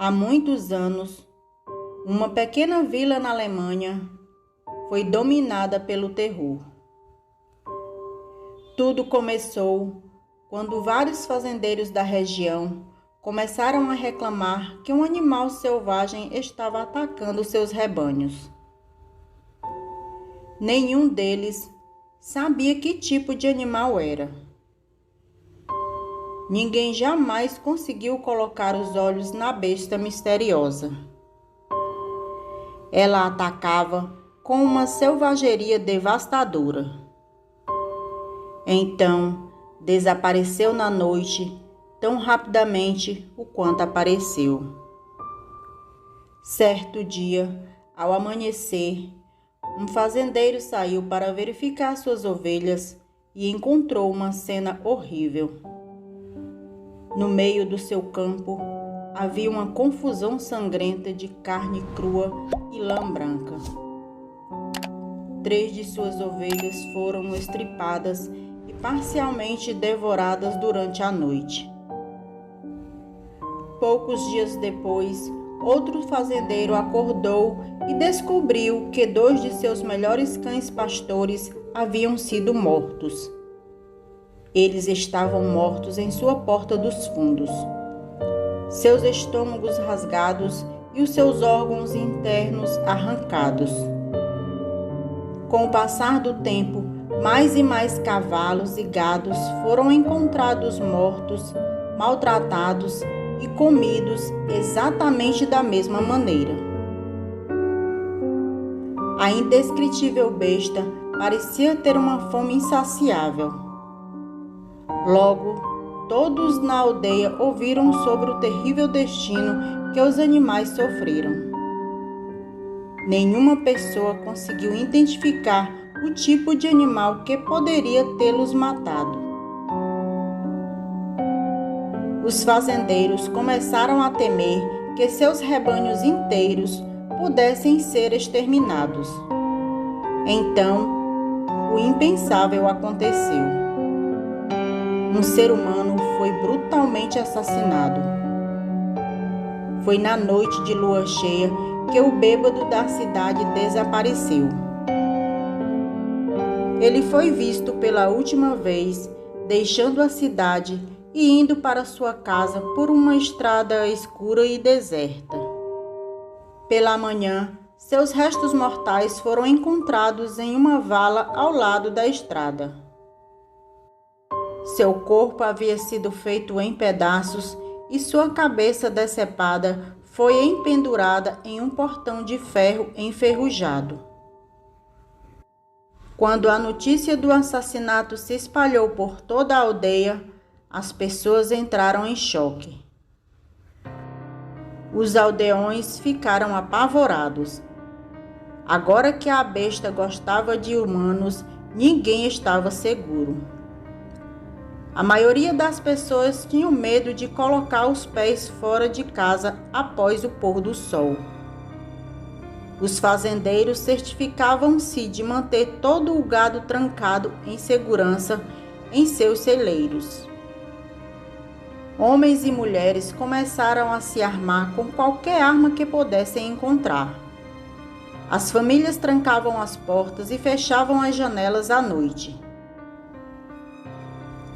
Há muitos anos, uma pequena vila na Alemanha foi dominada pelo terror. Tudo começou quando vários fazendeiros da região começaram a reclamar que um animal selvagem estava atacando seus rebanhos. Nenhum deles sabia que tipo de animal era. Ninguém jamais conseguiu colocar os olhos na besta misteriosa. Ela atacava com uma selvageria devastadora. Então, desapareceu na noite tão rapidamente o quanto apareceu. Certo dia, ao amanhecer, um fazendeiro saiu para verificar suas ovelhas e encontrou uma cena horrível. No meio do seu campo, havia uma confusão sangrenta de carne crua e lã branca. 3 de suas ovelhas foram estripadas e parcialmente devoradas durante a noite. Poucos dias depois, outro fazendeiro acordou e descobriu que 2 de seus melhores cães pastores haviam sido mortos. Eles estavam mortos em sua porta dos fundos, seus estômagos rasgados e os seus órgãos internos arrancados. Com o passar do tempo, mais e mais cavalos e gados foram encontrados mortos, maltratados e comidos exatamente da mesma maneira. A indescritível besta parecia ter uma fome insaciável. Logo, todos na aldeia ouviram sobre o terrível destino que os animais sofreram. Nenhuma pessoa conseguiu identificar o tipo de animal que poderia tê-los matado. Os fazendeiros começaram a temer que seus rebanhos inteiros pudessem ser exterminados. Então, o impensável aconteceu. Um ser humano foi brutalmente assassinado. Foi na noite de lua cheia que o bêbado da cidade desapareceu. Ele foi visto pela última vez deixando a cidade e indo para sua casa por uma estrada escura e deserta. Pela manhã, seus restos mortais foram encontrados em uma vala ao lado da estrada. Seu corpo havia sido feito em pedaços e sua cabeça decepada foi empendurada em um portão de ferro enferrujado. Quando a notícia do assassinato se espalhou por toda a aldeia, as pessoas entraram em choque. Os aldeões ficaram apavorados. Agora que a besta gostava de humanos, ninguém estava seguro. A maioria das pessoas tinham medo de colocar os pés fora de casa após o pôr do sol. Os fazendeiros certificavam-se de manter todo o gado trancado em segurança em seus celeiros. Homens e mulheres começaram a se armar com qualquer arma que pudessem encontrar. As famílias trancavam as portas e fechavam as janelas à noite.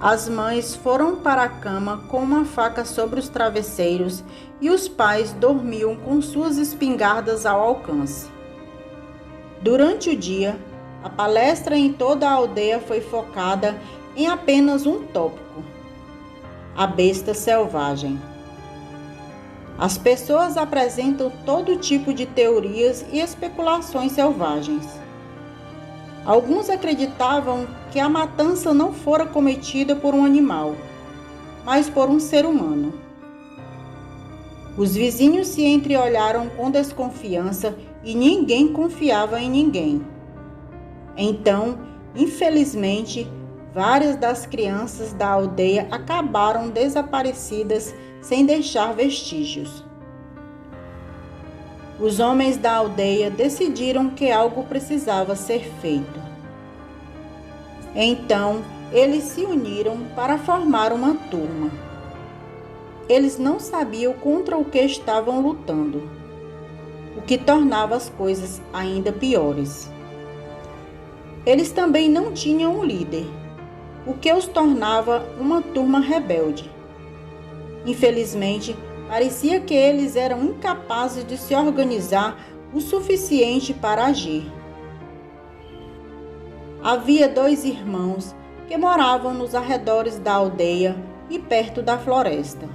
As mães foram para a cama com uma faca sobre os travesseiros e os pais dormiam com suas espingardas ao alcance. Durante o dia, a palestra em toda a aldeia foi focada em apenas um tópico: a besta selvagem. As pessoas apresentam todo tipo de teorias e especulações selvagens. Alguns acreditavam que a matança não fora cometida por um animal, mas por um ser humano. Os vizinhos se entreolharam com desconfiança e ninguém confiava em ninguém. Então, infelizmente, várias das crianças da aldeia acabaram desaparecidas sem deixar vestígios. Os homens da aldeia decidiram que algo precisava ser feito. Então, eles se uniram para formar uma turma. Eles não sabiam contra o que estavam lutando, o que tornava as coisas ainda piores. Eles também não tinham um líder, o que os tornava uma turma rebelde. Infelizmente, parecia que eles eram incapazes de se organizar o suficiente para agir. Havia 2 irmãos que moravam nos arredores da aldeia e perto da floresta.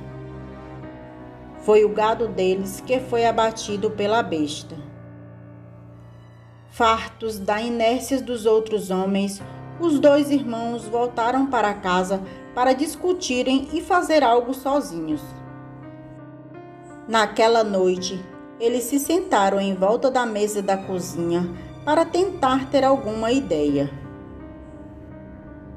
Foi o gado deles que foi abatido pela besta. Fartos da inércia dos outros homens, os 2 irmãos voltaram para casa para discutirem e fazer algo sozinhos. Naquela noite, eles se sentaram em volta da mesa da cozinha para tentar ter alguma ideia.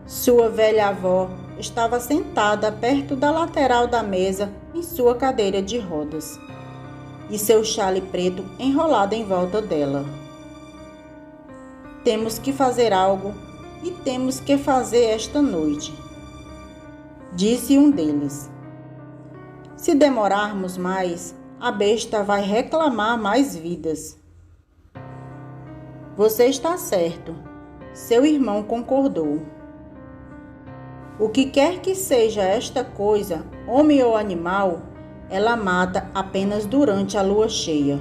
Sua velha avó estava sentada perto da lateral da mesa em sua cadeira de rodas, e seu xale preto enrolado em volta dela. Temos que fazer algo e temos que fazer esta noite, disse um deles. Se demorarmos mais, a besta vai reclamar mais vidas. Você está certo, seu irmão concordou. O que quer que seja esta coisa, homem ou animal, ela mata apenas durante a lua cheia.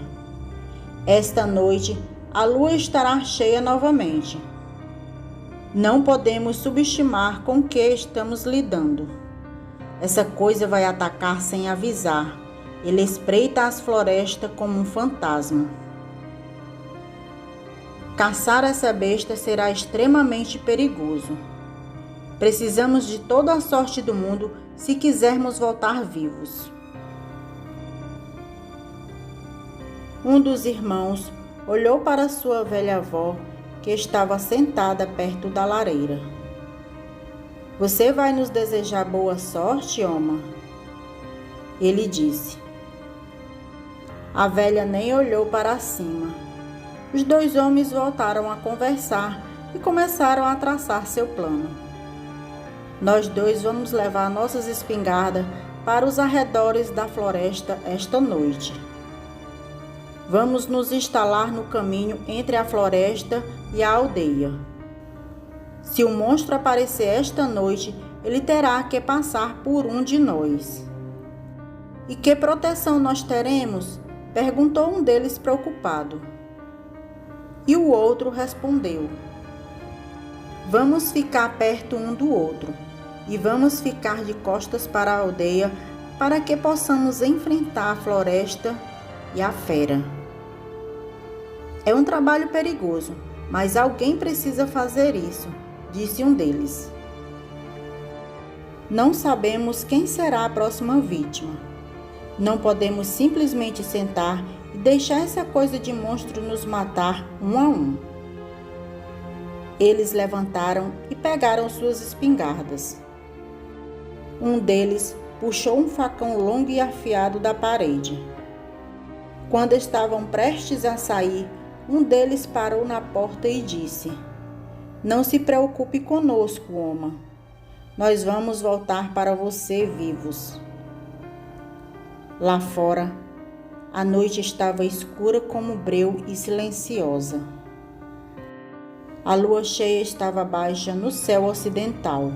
Esta noite, a lua estará cheia novamente. Não podemos subestimar com o que estamos lidando. Essa coisa vai atacar sem avisar. Ele espreita as florestas como um fantasma. Caçar essa besta será extremamente perigoso. Precisamos de toda a sorte do mundo se quisermos voltar vivos. Um dos irmãos olhou para sua velha avó, que estava sentada perto da lareira. Você vai nos desejar boa sorte, Oma? Ele disse. A velha nem olhou para cima. Os 2 homens voltaram a conversar e começaram a traçar seu plano. Nós 2 vamos levar nossas espingardas para os arredores da floresta esta noite. Vamos nos instalar no caminho entre a floresta e a aldeia. Se o monstro aparecer esta noite, ele terá que passar por um de nós. E que proteção nós teremos? Perguntou um deles preocupado. E o outro respondeu: vamos ficar perto um do outro e vamos ficar de costas para a aldeia para que possamos enfrentar a floresta e a fera. É um trabalho perigoso, mas alguém precisa fazer isso, disse um deles. Não sabemos quem será a próxima vítima. Não podemos simplesmente sentar e deixar essa coisa de monstro nos matar um a um. Eles levantaram e pegaram suas espingardas. Um deles puxou um facão longo e afiado da parede. Quando estavam prestes a sair, um deles parou na porta e disse: não se preocupe conosco, Oma. Nós vamos voltar para você vivos. Lá fora, a noite estava escura como breu e silenciosa. A lua cheia estava baixa no céu ocidental.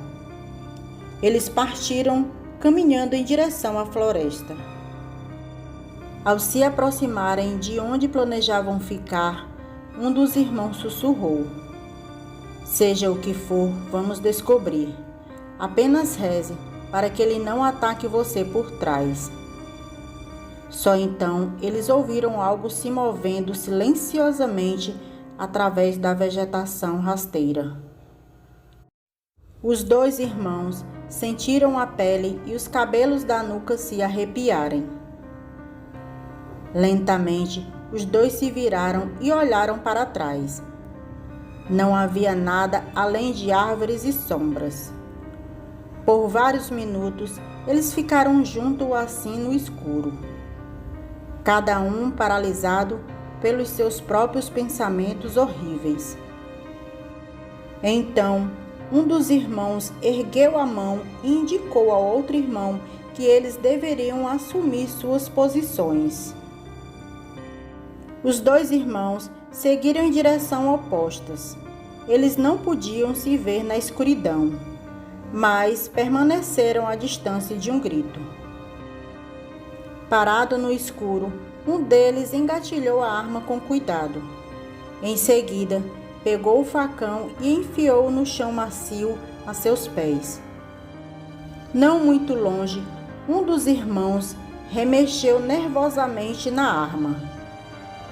Eles partiram caminhando em direção à floresta. Ao se aproximarem de onde planejavam ficar, um dos irmãos sussurrou: seja o que for, vamos descobrir. Apenas reze para que ele não ataque você por trás. Só então eles ouviram algo se movendo silenciosamente através da vegetação rasteira. Os 2 irmãos sentiram a pele e os cabelos da nuca se arrepiarem. Lentamente, os 2 se viraram e olharam para trás. Não havia nada além de árvores e sombras. Por vários minutos, eles ficaram juntos assim no escuro, cada um paralisado pelos seus próprios pensamentos horríveis. Então, um dos irmãos ergueu a mão e indicou ao outro irmão que eles deveriam assumir suas posições. Os dois irmãos seguiram em direção opostas. Eles não podiam se ver na escuridão, mas permaneceram à distância de um grito. Parado no escuro, um deles engatilhou a arma com cuidado. Em seguida, pegou o facão e enfiou-o no chão macio a seus pés. Não muito longe, um dos irmãos remexeu nervosamente na arma.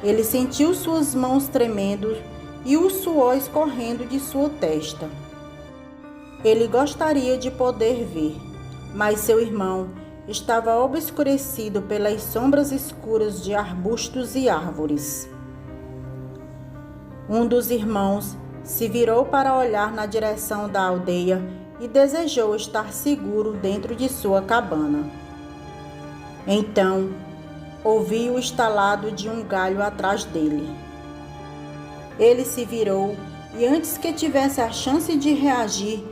Ele sentiu suas mãos tremendo e o suor escorrendo de sua testa. Ele gostaria de poder ver, mas seu irmão estava obscurecido pelas sombras escuras de arbustos e árvores. Um dos irmãos se virou para olhar na direção da aldeia e desejou estar seguro dentro de sua cabana. Então, ouviu o estalado de um galho atrás dele. Ele se virou e, antes que tivesse a chance de reagir,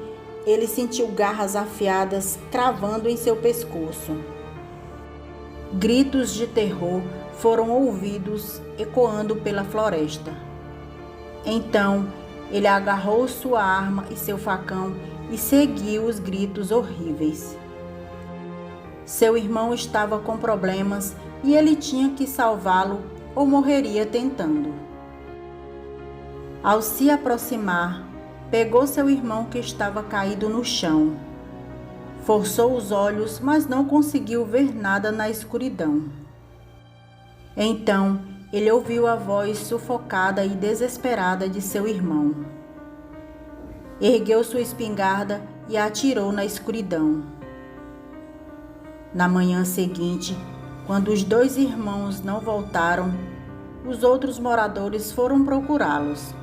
ele sentiu garras afiadas cravando em seu pescoço. Gritos de terror foram ouvidos ecoando pela floresta. Então, ele agarrou sua arma e seu facão e seguiu os gritos horríveis. Seu irmão estava com problemas e ele tinha que salvá-lo ou morreria tentando. Ao se aproximar, pegou seu irmão que estava caído no chão. Forçou os olhos, mas não conseguiu ver nada na escuridão. Então, ele ouviu a voz sufocada e desesperada de seu irmão. Ergueu sua espingarda e a atirou na escuridão. Na manhã seguinte, quando os dois irmãos não voltaram, os outros moradores foram procurá-los.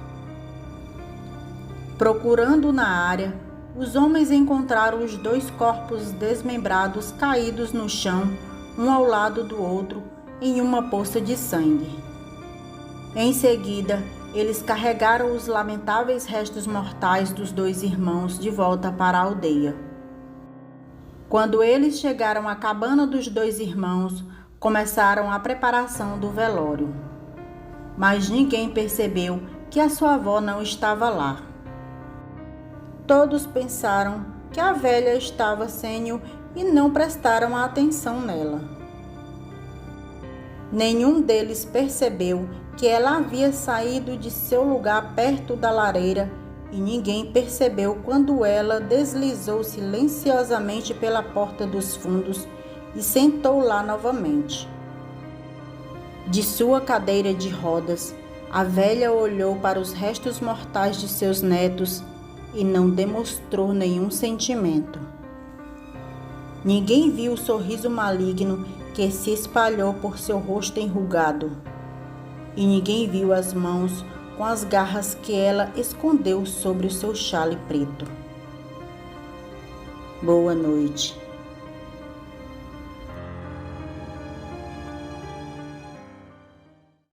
Procurando na área, os homens encontraram os dois corpos desmembrados caídos no chão, um ao lado do outro, em uma poça de sangue. Em seguida, eles carregaram os lamentáveis restos mortais dos dois irmãos de volta para a aldeia. Quando eles chegaram à cabana dos dois irmãos, começaram a preparação do velório. Mas ninguém percebeu que a sua avó não estava lá. Todos pensaram que a velha estava sênior e não prestaram atenção nela. Nenhum deles percebeu que ela havia saído de seu lugar perto da lareira e ninguém percebeu quando ela deslizou silenciosamente pela porta dos fundos e sentou lá novamente. De sua cadeira de rodas, a velha olhou para os restos mortais de seus netos e não demonstrou nenhum sentimento. Ninguém viu o sorriso maligno que se espalhou por seu rosto enrugado. E ninguém viu as mãos com as garras que ela escondeu sobre o seu xale preto. Boa noite.